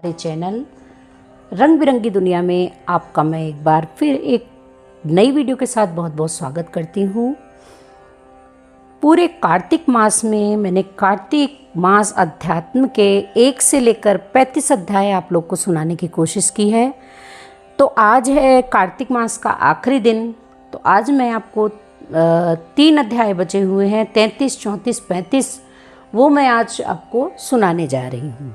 हमारे चैनल रंग बिरंगी दुनिया में आपका मैं एक बार फिर एक नई वीडियो के साथ बहुत बहुत स्वागत करती हूँ। पूरे कार्तिक मास में मैंने कार्तिक मास अध्यात्म के 1 से लेकर 35 अध्याय आप लोग को सुनाने की कोशिश की है। तो आज है कार्तिक मास का आखिरी दिन। तो आज मैं आपको 3 अध्याय बचे हुए हैं, 33, 34, 35, वो मैं आज आपको सुनाने जा रही हूँ।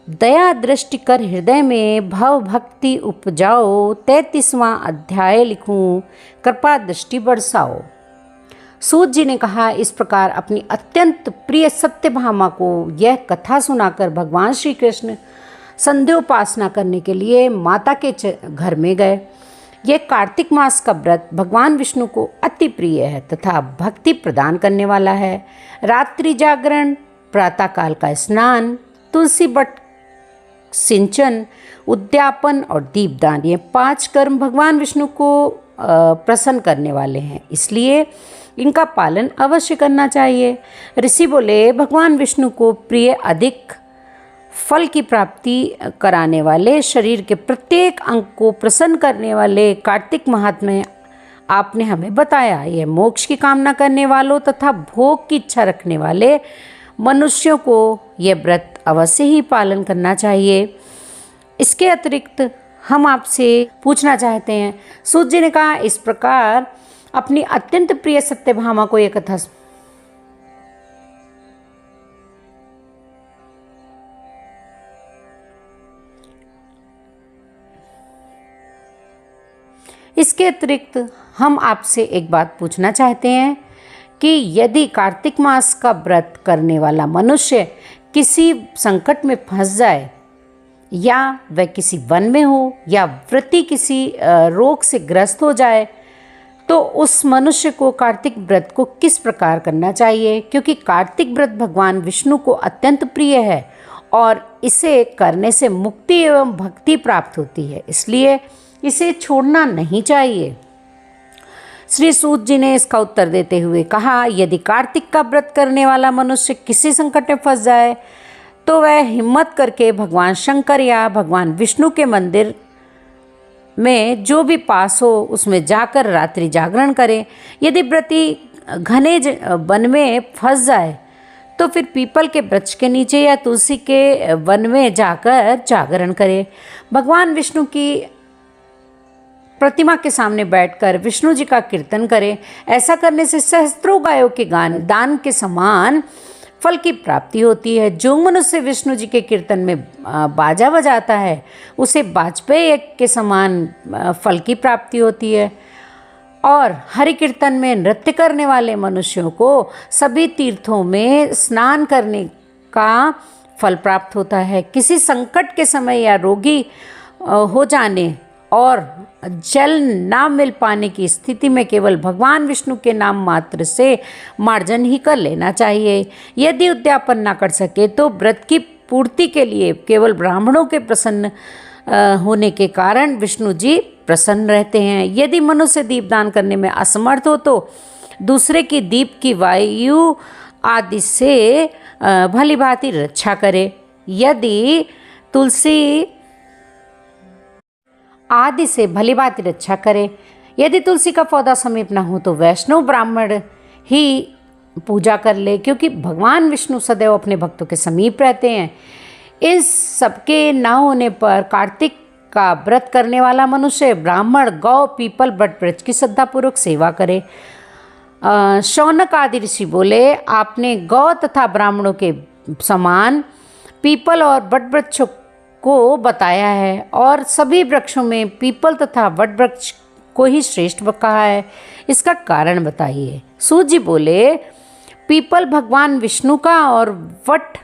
दया दृष्टि कर हृदय में भव भक्ति उपजाओ, 33वां अध्याय लिखूं कृपा दृष्टि बरसाओ। सूत जी ने कहा, इस प्रकार अपनी अत्यंत प्रिय सत्यभामा को यह कथा सुनाकर भगवान श्री कृष्ण संध्योपासना करने के लिए माता के घर में गए। यह कार्तिक मास का व्रत भगवान विष्णु को अति प्रिय है तथा भक्ति प्रदान करने वाला है। रात्रि जागरण, प्रातःकाल का स्नान, तुलसी बट सिंचन, उद्यापन और दीपदान, ये 5 कर्म भगवान विष्णु को प्रसन्न करने वाले हैं, इसलिए इनका पालन अवश्य करना चाहिए। ऋषि बोले, भगवान विष्णु को प्रिय अधिक फल की प्राप्ति कराने वाले, शरीर के प्रत्येक अंग को प्रसन्न करने वाले कार्तिक महात्म्य आपने हमें बताया। यह मोक्ष की कामना करने वालों तथा भोग की इच्छा रखने वाले मनुष्यों को यह व्रत अवश्य ही पालन करना चाहिए। इसके अतिरिक्त हम आपसे पूछना चाहते हैं, सूत जी ने कहा, इस प्रकार अपनी अत्यंत प्रिय सत्यभामा को यह कथा इसके अतिरिक्त हम आपसे एक बात पूछना चाहते हैं कि यदि कार्तिक मास का व्रत करने वाला मनुष्य किसी संकट में फंस जाए, या वह किसी वन में हो, या व्रती किसी रोग से ग्रस्त हो जाए, तो उस मनुष्य को कार्तिक व्रत को किस प्रकार करना चाहिए। क्योंकि कार्तिक व्रत भगवान विष्णु को अत्यंत प्रिय है और इसे करने से मुक्ति एवं भक्ति प्राप्त होती है, इसलिए इसे छोड़ना नहीं चाहिए। श्री सूत जी ने इसका उत्तर देते हुए कहा, यदि कार्तिक का व्रत करने वाला मनुष्य किसी संकट में फंस जाए तो वह हिम्मत करके भगवान शंकर या भगवान विष्णु के मंदिर में जो भी पास हो उसमें जाकर रात्रि जागरण करे। यदि व्रती घने वन में फंस जाए तो फिर पीपल के वृक्ष के नीचे या तुलसी के वन में जाकर जागरण करे। भगवान विष्णु की प्रतिमा के सामने बैठकर विष्णु जी का कीर्तन करें। ऐसा करने से सहस्त्रों गायों के दान के समान फल की प्राप्ति होती है। जो मनुष्य विष्णु जी के कीर्तन में बाजा बजाता है उसे वाजपेयी यज्ञ के समान फल की प्राप्ति होती है। और हरि कीर्तन में नृत्य करने वाले मनुष्यों को सभी तीर्थों में स्नान करने का फल प्राप्त होता है। किसी संकट के समय या रोगी हो जाने और जल ना मिल पाने की स्थिति में केवल भगवान विष्णु के नाम मात्र से मार्जन ही कर लेना चाहिए। यदि उद्यापन ना कर सके तो व्रत की पूर्ति के लिए केवल ब्राह्मणों के प्रसन्न होने के कारण विष्णु जी प्रसन्न रहते हैं। यदि मनुष्य दीपदान करने में असमर्थ हो तो दूसरे की दीप की वायु आदि से भली भांति रक्षा करे। यदि तुलसी आदि से भली भांति रक्षा करे। यदि तुलसी का पौधा समीप न हो तो वैष्णव ब्राह्मण ही पूजा कर ले, क्योंकि भगवान विष्णु सदैव अपने भक्तों के समीप रहते हैं। इस सबके न होने पर कार्तिक का व्रत करने वाला मनुष्य ब्राह्मण गौ, पीपल, बट वृक्ष की श्रद्धापूर्वक सेवा करे। शौनक आदि ऋषि बोले, आपने गौ तथा ब्राह्मणों के समान पीपल और बट वृक्षों को बताया है और सभी वृक्षों में पीपल तथा वट वृक्ष को ही श्रेष्ठ कहा है। इसका कारण बताइए। सूत जी बोले, पीपल भगवान विष्णु का और वट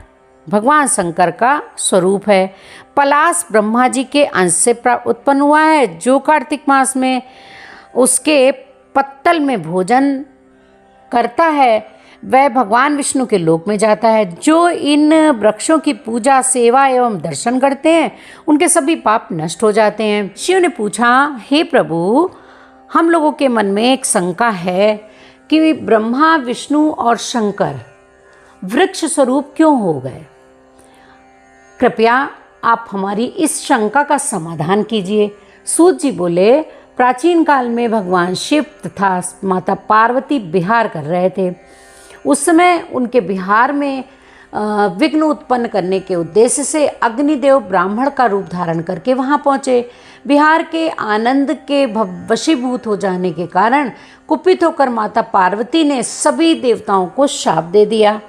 भगवान शंकर का स्वरूप है। पलाश ब्रह्मा जी के अंश से उत्पन्न हुआ है। जो कार्तिक मास में उसके पत्तल में भोजन करता है वह भगवान विष्णु के लोक में जाता है। जो इन वृक्षों की पूजा, सेवा एवं दर्शन करते हैं उनके सभी पाप नष्ट हो जाते हैं। शिव ने पूछा, हे प्रभु, हम लोगों के मन में एक शंका है कि ब्रह्मा, विष्णु और शंकर वृक्ष स्वरूप क्यों हो गए। कृपया आप हमारी इस शंका का समाधान कीजिए। सूत जी बोले, प्राचीन काल में भगवान शिव तथा माता पार्वती विहार कर रहे थे। उस समय उनके विहार में विघ्न उत्पन्न करने के उद्देश्य से अग्निदेव ब्राह्मण का रूप धारण करके वहाँ पहुँचे। विहार के आनंद के वशीभूत हो जाने के कारण कुपित होकर माता पार्वती ने सभी देवताओं को शाप दे दिया।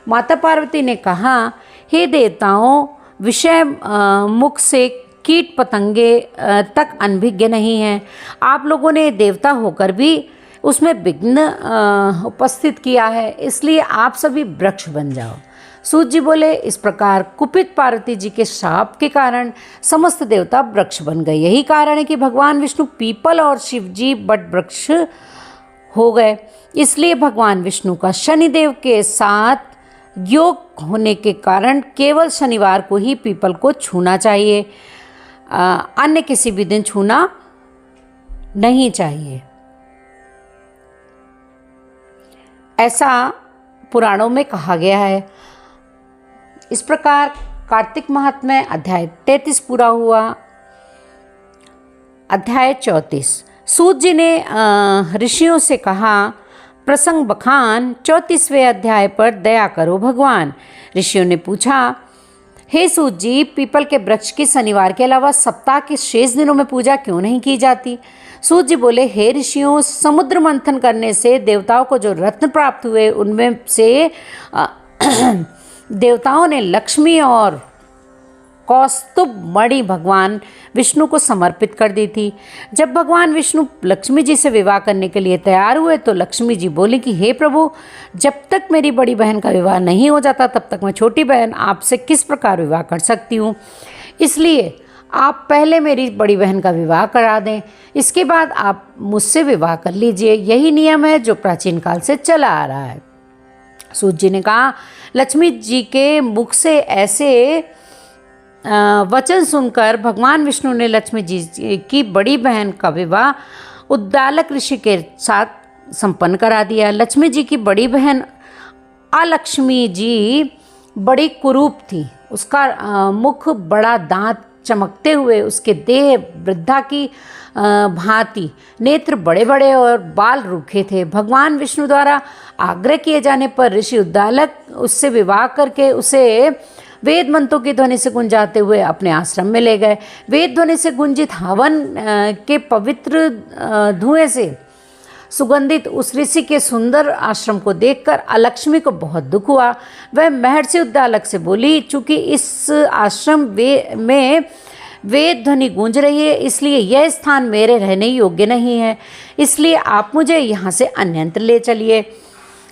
माता पार्वती ने कहा, हे देवताओं, विषय मुख से कीट पतंगे तक अनभिज्ञ नहीं हैं। आप लोगों ने देवता होकर भी उसमें विघ्न उपस्थित किया है, इसलिए आप सभी वृक्ष बन जाओ। सूत जी बोले, इस प्रकार कुपित पार्वती जी के शाप के कारण समस्त देवता वृक्ष बन गए। यही कारण है कि भगवान विष्णु पीपल और शिव जी बट वृक्ष हो गए। इसलिए भगवान विष्णु का शनिदेव के साथ योग होने के कारण केवल शनिवार को ही पीपल को छूना चाहिए, अन्य किसी भी दिन छूना नहीं चाहिए। ऐसा पुराणों में कहा गया है। इस प्रकार कार्तिक महात्म्य अध्याय 33 पूरा हुआ। अध्याय 34। सूत जी ने ऋषियों से कहा, प्रसंग बखान 34वें अध्याय पर दया करो भगवान। ऋषियों ने पूछा, हे सूत जी, पीपल के वृक्ष की शनिवार के अलावा सप्ताह के शेष दिनों में पूजा क्यों नहीं की जाती? सूत जी बोले, हे ऋषियों, समुद्र मंथन करने से देवताओं को जो रत्न प्राप्त हुए उनमें से देवताओं ने लक्ष्मी और कौस्तुभ मणि भगवान विष्णु को समर्पित कर दी थी। जब भगवान विष्णु लक्ष्मी जी से विवाह करने के लिए तैयार हुए तो लक्ष्मी जी बोली कि हे प्रभु, जब तक मेरी बड़ी बहन का विवाह नहीं हो जाता तब तक मैं छोटी बहन आपसे किस प्रकार विवाह कर सकती हूँ, इसलिए आप पहले मेरी बड़ी बहन का विवाह करा दें, इसके बाद आप मुझसे विवाह कर लीजिए। यही नियम है जो प्राचीन काल से चला आ रहा है। सूत जी ने कहा, लक्ष्मी जी के मुख से ऐसे वचन सुनकर भगवान विष्णु ने लक्ष्मी जी की बड़ी बहन का विवाह उद्दालक ऋषि के साथ संपन्न करा दिया। लक्ष्मी जी की बड़ी बहन अलक्ष्मी जी बड़ी कुरूप थी। उसका मुख बड़ा दांत चमकते हुए, उसके देह वृद्धा की भांति, नेत्र बड़े बड़े और बाल रूखे थे। भगवान विष्णु द्वारा आग्रह किए जाने पर ऋषि उद्दालक उससे विवाह करके उसे वेद मंत्रों की ध्वनि से गुंजाते हुए अपने आश्रम में ले गए। वेद ध्वनि से गुंजित हवन के पवित्र धुएं से सुगंधित उस ऋषि के सुंदर आश्रम को देखकर अलक्ष्मी को बहुत दुख हुआ। वह महर्षि उद्दालक से बोली, चूंकि इस आश्रम में वेद ध्वनि गूंज रही है, इसलिए यह स्थान मेरे रहने योग्य नहीं है, इसलिए आप मुझे यहाँ से अन्यत्र ले चलिए।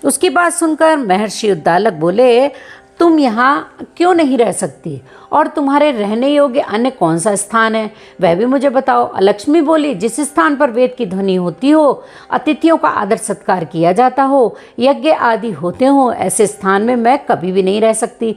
उसकी बात सुनकर महर्षि उद्दालक बोले, तुम यहाँ क्यों नहीं रह सकती और तुम्हारे रहने योग्य अन्य कौन सा स्थान है, वह भी मुझे बताओ। लक्ष्मी बोली, जिस स्थान पर वेद की ध्वनि होती हो, अतिथियों का आदर सत्कार किया जाता हो, यज्ञ आदि होते हो, ऐसे स्थान में मैं कभी भी नहीं रह सकती।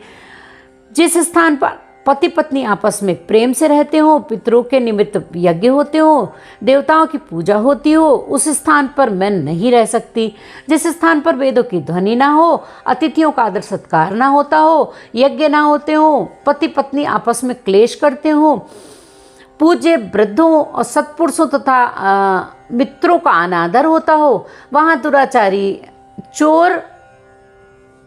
जिस स्थान पर पति पत्नी आपस में प्रेम से रहते हो, पितरों के निमित्त यज्ञ होते हो, देवताओं की पूजा होती हो, उस स्थान पर मैं नहीं रह सकती। जिस स्थान पर वेदों की ध्वनि ना हो, अतिथियों का आदर सत्कार ना होता हो, यज्ञ ना होते हो, पति पत्नी आपस में क्लेश करते हो, पूज्य वृद्धों और सत्पुरुषों तथा मित्रों का अनादर होता हो, वहाँ दुराचारी, चोर,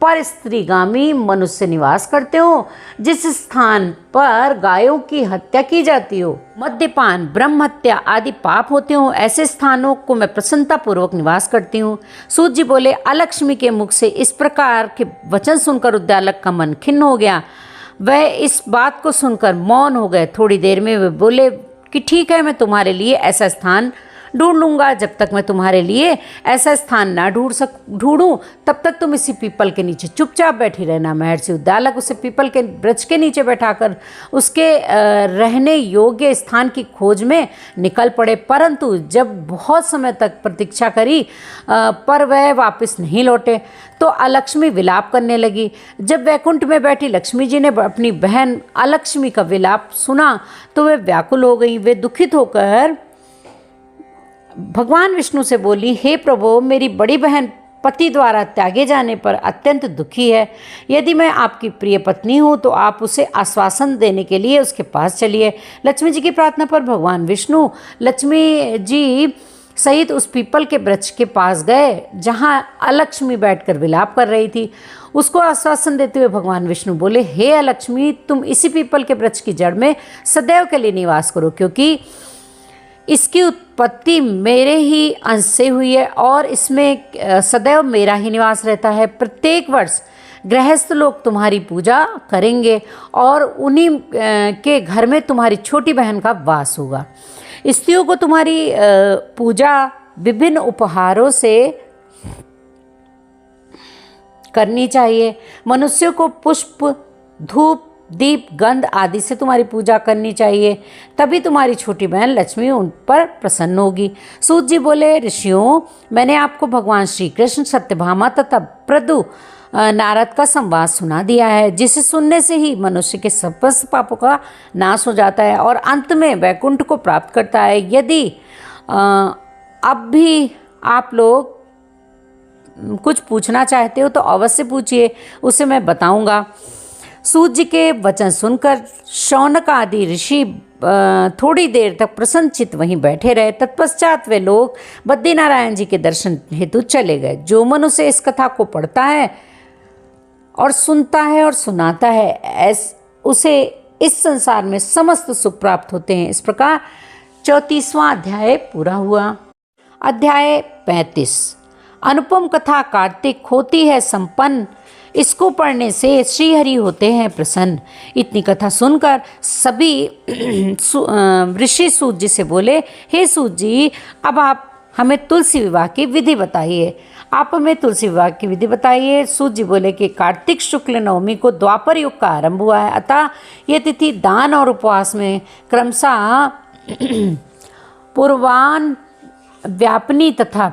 पर स्त्रीगामी मनुष्य निवास करते हो, जिस स्थान पर गायों की हत्या की जाती हो, मद्यपान, ब्रह्म हत्या आदि पाप होते हो, ऐसे स्थानों को मैं प्रसन्नता पूर्वक निवास करती हूँ। सूत जी बोले, अलक्ष्मी के मुख से इस प्रकार के वचन सुनकर उद्दालक का मन खिन्न हो गया। वह इस बात को सुनकर मौन हो गए। थोड़ी देर में वे बोले कि ठीक है, मैं तुम्हारे लिए ऐसा स्थान ढूंढ लूँगा। जब तक मैं तुम्हारे लिए ऐसा स्थान ना ढूंढूं तब तक तुम इसी पीपल के नीचे चुपचाप बैठी रहना। महर्षि उद्दालक उसे पीपल के वृक्ष के नीचे बैठाकर उसके रहने योग्य स्थान की खोज में निकल पड़े, परंतु जब बहुत समय तक प्रतीक्षा करी पर वह वापस नहीं लौटे तो अलक्ष्मी विलाप करने लगी। जब वैकुंठ में बैठी लक्ष्मी जी ने अपनी बहन अलक्ष्मी का विलाप सुना तो वे व्याकुल हो गई। वे दुखित होकर भगवान विष्णु से बोली, हे प्रभु, मेरी बड़ी बहन पति द्वारा त्यागे जाने पर अत्यंत दुखी है। यदि मैं आपकी प्रिय पत्नी हूँ तो आप उसे आश्वासन देने के लिए उसके पास चलिए। लक्ष्मी जी की प्रार्थना पर भगवान विष्णु लक्ष्मी जी सहित उस पीपल के वृक्ष के पास गए जहाँ अलक्ष्मी बैठकर विलाप कर रही थी। उसको आश्वासन देते हुए भगवान विष्णु बोले, हे अलक्ष्मी, तुम इसी पीपल के वृक्ष की जड़ में सदैव के लिए निवास करो, क्योंकि इसकी उत्पत्ति मेरे ही अंश से हुई है और इसमें सदैव मेरा ही निवास रहता है। प्रत्येक वर्ष गृहस्थ लोग तुम्हारी पूजा करेंगे और उन्हीं के घर में तुम्हारी छोटी बहन का वास होगा। स्त्रियों को तुम्हारी पूजा विभिन्न उपहारों से करनी चाहिए। मनुष्यों को पुष्प, धूप, दीप, गंध आदि से तुम्हारी पूजा करनी चाहिए, तभी तुम्हारी छोटी बहन लक्ष्मी उन पर प्रसन्न होगी। सूत जी बोले, ऋषियों, मैंने आपको भगवान श्री कृष्ण, सत्यभामा तथा प्रदु नारद का संवाद सुना दिया है, जिसे सुनने से ही मनुष्य के समस्त पापों का नाश हो जाता है और अंत में वैकुंठ को प्राप्त करता है। यदि अब भी आप लोग कुछ पूछना चाहते हो तो अवश्य पूछिए, उसे मैं बताऊंगा। सूत जी के वचन सुनकर शौनक आदि ऋषि थोड़ी देर तक प्रसन्नचित्त वहीं बैठे रहे। तत्पश्चात वे लोग बद्रीनारायण जी के दर्शन हेतु चले गए। जो मनुष्य इस कथा को पढ़ता है और सुनता है और सुनाता है, उसे इस संसार में समस्त सुख प्राप्त होते हैं। इस प्रकार 34वां अध्याय पूरा हुआ। अध्याय 35। अनुपम कथा कार्तिक होती है संपन्न, इसको पढ़ने से श्रीहरि होते हैं प्रसन्न। इतनी कथा सुनकर सभी ऋषि सूत जी से बोले, हे सूत जी, अब आप हमें तुलसी विवाह की विधि बताइए। आप हमें तुलसी विवाह की विधि बताइए। सूत जी बोले कि कार्तिक शुक्ल नवमी को द्वापर युग का आरंभ हुआ है, अतः यह तिथि दान और उपवास में क्रमशः पूर्वान व्यापनी तथा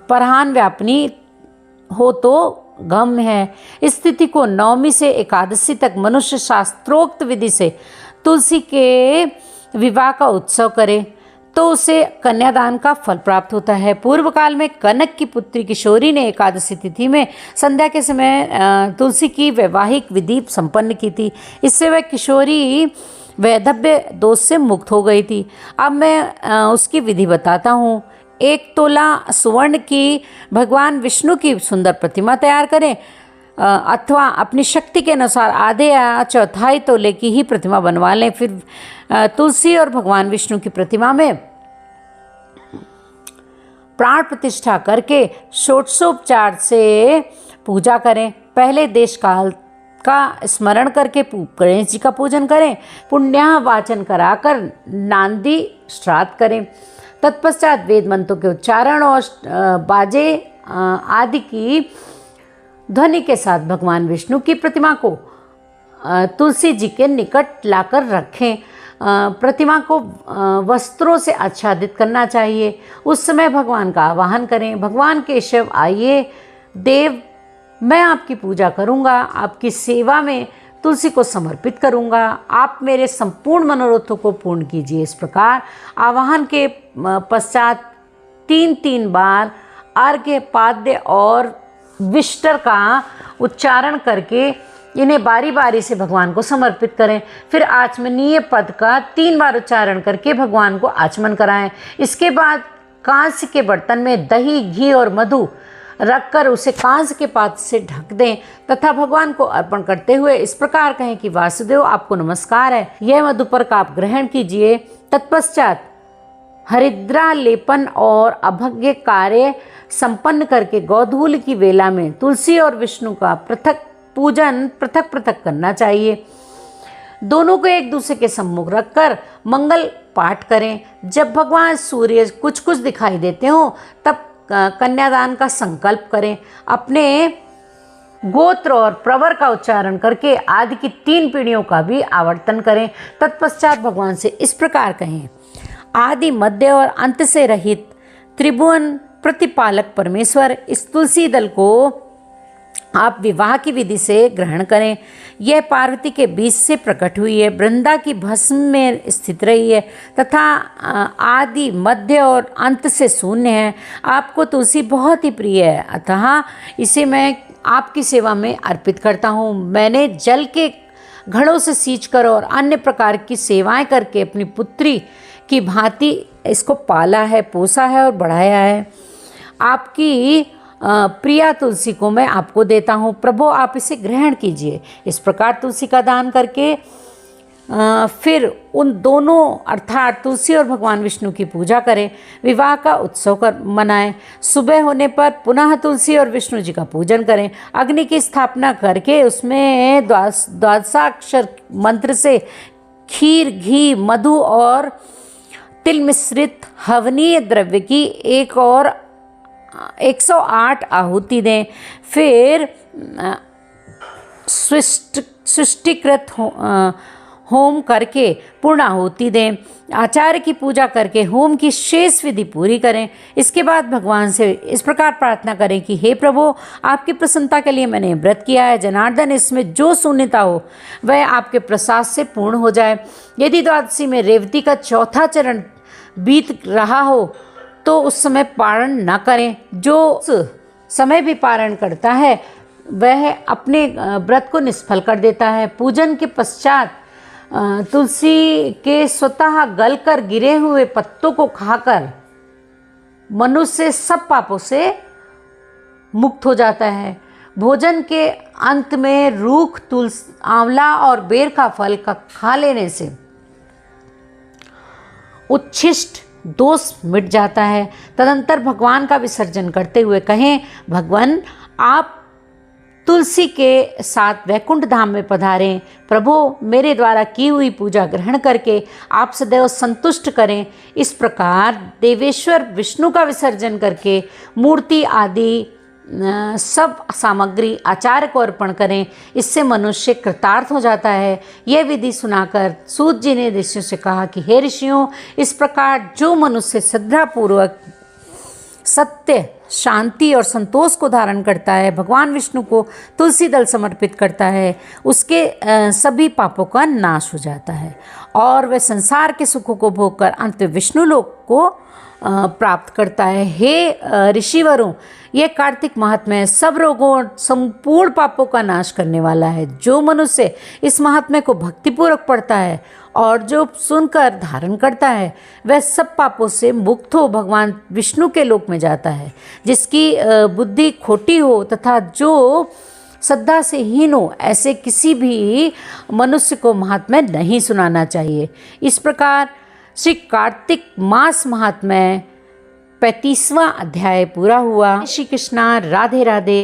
परहान व्यापनी हो तो गम है। इस तिथि को नवमी से एकादशी तक मनुष्य शास्त्रोक्त विधि से तुलसी के विवाह का उत्सव करे तो उसे कन्यादान का फल प्राप्त होता है। पूर्व काल में कनक की पुत्री किशोरी ने एकादशी तिथि में संध्या के समय तुलसी की वैवाहिक विधि संपन्न की थी। इससे वह किशोरी वैधव्य दोष से मुक्त हो गई थी। अब मैं उसकी विधि बताता हूँ। 1 तोला सुवर्ण की भगवान विष्णु की सुंदर प्रतिमा तैयार करें अथवा अपनी शक्ति के अनुसार आधे या चौथाई तोले की ही प्रतिमा बनवा लें। फिर तुलसी और भगवान विष्णु की प्रतिमा में प्राण प्रतिष्ठा करके षोडशोपचार से पूजा करें। पहले देश काल का स्मरण करके गणेश जी का पूजन करें। पुण्याह वाचन कराकर नांदी श्राद्ध करें। तत्पश्चात वेद मंत्रों के उच्चारण और बाजे आदि की ध्वनि के साथ भगवान विष्णु की प्रतिमा को तुलसी जी के निकट लाकर रखें। प्रतिमा को वस्त्रों से आच्छादित करना चाहिए। उस समय भगवान का आवाहन करें, भगवान केशव आइए देव, मैं आपकी पूजा करूंगा, आपकी सेवा में तुलसी को समर्पित करूंगा, आप मेरे संपूर्ण मनोरथों को पूर्ण कीजिए। इस प्रकार आवाहन के पश्चात 3 बार अर्घ्य, पाद्य और विष्टर का उच्चारण करके इन्हें बारी बारी से भगवान को समर्पित करें। फिर आचमनीय पद का 3 बार उच्चारण करके भगवान को आचमन कराएं। इसके बाद कांस्य के बर्तन में दही, घी और मधु रखकर उसे कांस्य के पात्र से ढक दें तथा भगवान को अर्पण करते हुए इस प्रकार कहें कि वासुदेव, आपको नमस्कार है, यह मधुपर का आप ग्रहण कीजिए। तत्पश्चात हरिद्रा लेपन और अभज्ञ कार्य संपन्न करके गोधूल की वेला में तुलसी और विष्णु का पृथक पूजन पृथक पृथक करना चाहिए। दोनों को एक दूसरे के सम्मुख रखकर मंगल पाठ करें। जब भगवान सूर्य कुछ कुछ दिखाई देते हो तब कन्यादान का संकल्प करें। अपने गोत्र और प्रवर का उच्चारण करके आदि की 3 पीढ़ियों का भी आवर्तन करें। तत्पश्चात भगवान से इस प्रकार कहें, आदि, मध्य और अंत से रहित त्रिभुवन प्रतिपालक परमेश्वर, इस तुलसी दल को आप विवाह की विधि से ग्रहण करें। यह पार्वती के बीज से प्रकट हुई है, वृंदा की भस्म में स्थित रही है तथा आदि मध्य और अंत से शून्य है। आपको तुलसी बहुत ही प्रिय है, अतः इसे मैं आपकी सेवा में अर्पित करता हूँ। मैंने जल के घड़ों से सींचकर और अन्य प्रकार की सेवाएं करके अपनी पुत्री की भांति इसको पाला है, पोसा है और बढ़ाया है। आपकी प्रिया तुलसी को मैं आपको देता हूँ, प्रभु आप इसे ग्रहण कीजिए। इस प्रकार तुलसी का दान करके फिर उन दोनों अर्थात तुलसी और भगवान विष्णु की पूजा करें, विवाह का उत्सव मनाएं। सुबह होने पर पुनः तुलसी और विष्णु जी का पूजन करें, अग्नि की स्थापना करके उसमें द्वादशाक्षर मंत्र से खीर, घी, मधु और तिल मिश्रित हवनीय द्रव्य की 108 आहुति दें। फिर सृष्टिकृत होम करके पूर्ण आहुति दें। आचार्य की पूजा करके होम की शेष विधि पूरी करें। इसके बाद भगवान से इस प्रकार प्रार्थना करें कि हे प्रभु, आपकी प्रसन्नता के लिए मैंने व्रत किया है। जनार्दन, इसमें जो शून्यता हो वह आपके प्रसाद से पूर्ण हो जाए। यदि द्वादशी में रेवती का चौथा चरण बीत रहा हो तो उस समय पारण न करें। जो उस समय भी पारण करता है वह अपने व्रत को निष्फल कर देता है। पूजन के पश्चात तुलसी के स्वतः गलकर गिरे हुए पत्तों को खाकर मनुष्य सब पापों से मुक्त हो जाता है। भोजन के अंत में रूख, तुलसी, आंवला और बेर का फल का खा लेने से उच्छिष्ट दोष मिट जाता है। तदंतर भगवान का विसर्जन करते हुए कहें, भगवान आप तुलसी के साथ वैकुंठ धाम में पधारें। प्रभु, मेरे द्वारा की हुई पूजा ग्रहण करके आप सदैव संतुष्ट करें। इस प्रकार देवेश्वर विष्णु का विसर्जन करके मूर्ति आदि सब सामग्री आचार्य को अर्पण करें। इससे मनुष्य कृतार्थ हो जाता है। यह विधि सुनाकर सूत जी ने ऋषियों से कहा कि हे ऋषियों, इस प्रकार जो मनुष्य श्रद्धापूर्वक सत्य, शांति और संतोष को धारण करता है, भगवान विष्णु को तुलसी दल समर्पित करता है, उसके सभी पापों का नाश हो जाता है और वह संसार के सुखों को भोगकर अंत विष्णु लोक को प्राप्त करता है। हे ऋषिवरों, यह कार्तिक महात्म्य सब रोगों और संपूर्ण पापों का नाश करने वाला है। जो मनुष्य इस महात्म्य को भक्तिपूर्वक पढ़ता है और जो सुनकर धारण करता है वह सब पापों से मुक्त हो भगवान विष्णु के लोक में जाता है। जिसकी बुद्धि खोटी हो तथा जो श्रद्धा से हीन हो, ऐसे किसी भी मनुष्य को महात्म्य नहीं सुनाना चाहिए। इस प्रकार श्री कार्तिक मास महात्म्य 35वां अध्याय पूरा हुआ। श्री कृष्णा, राधे राधे।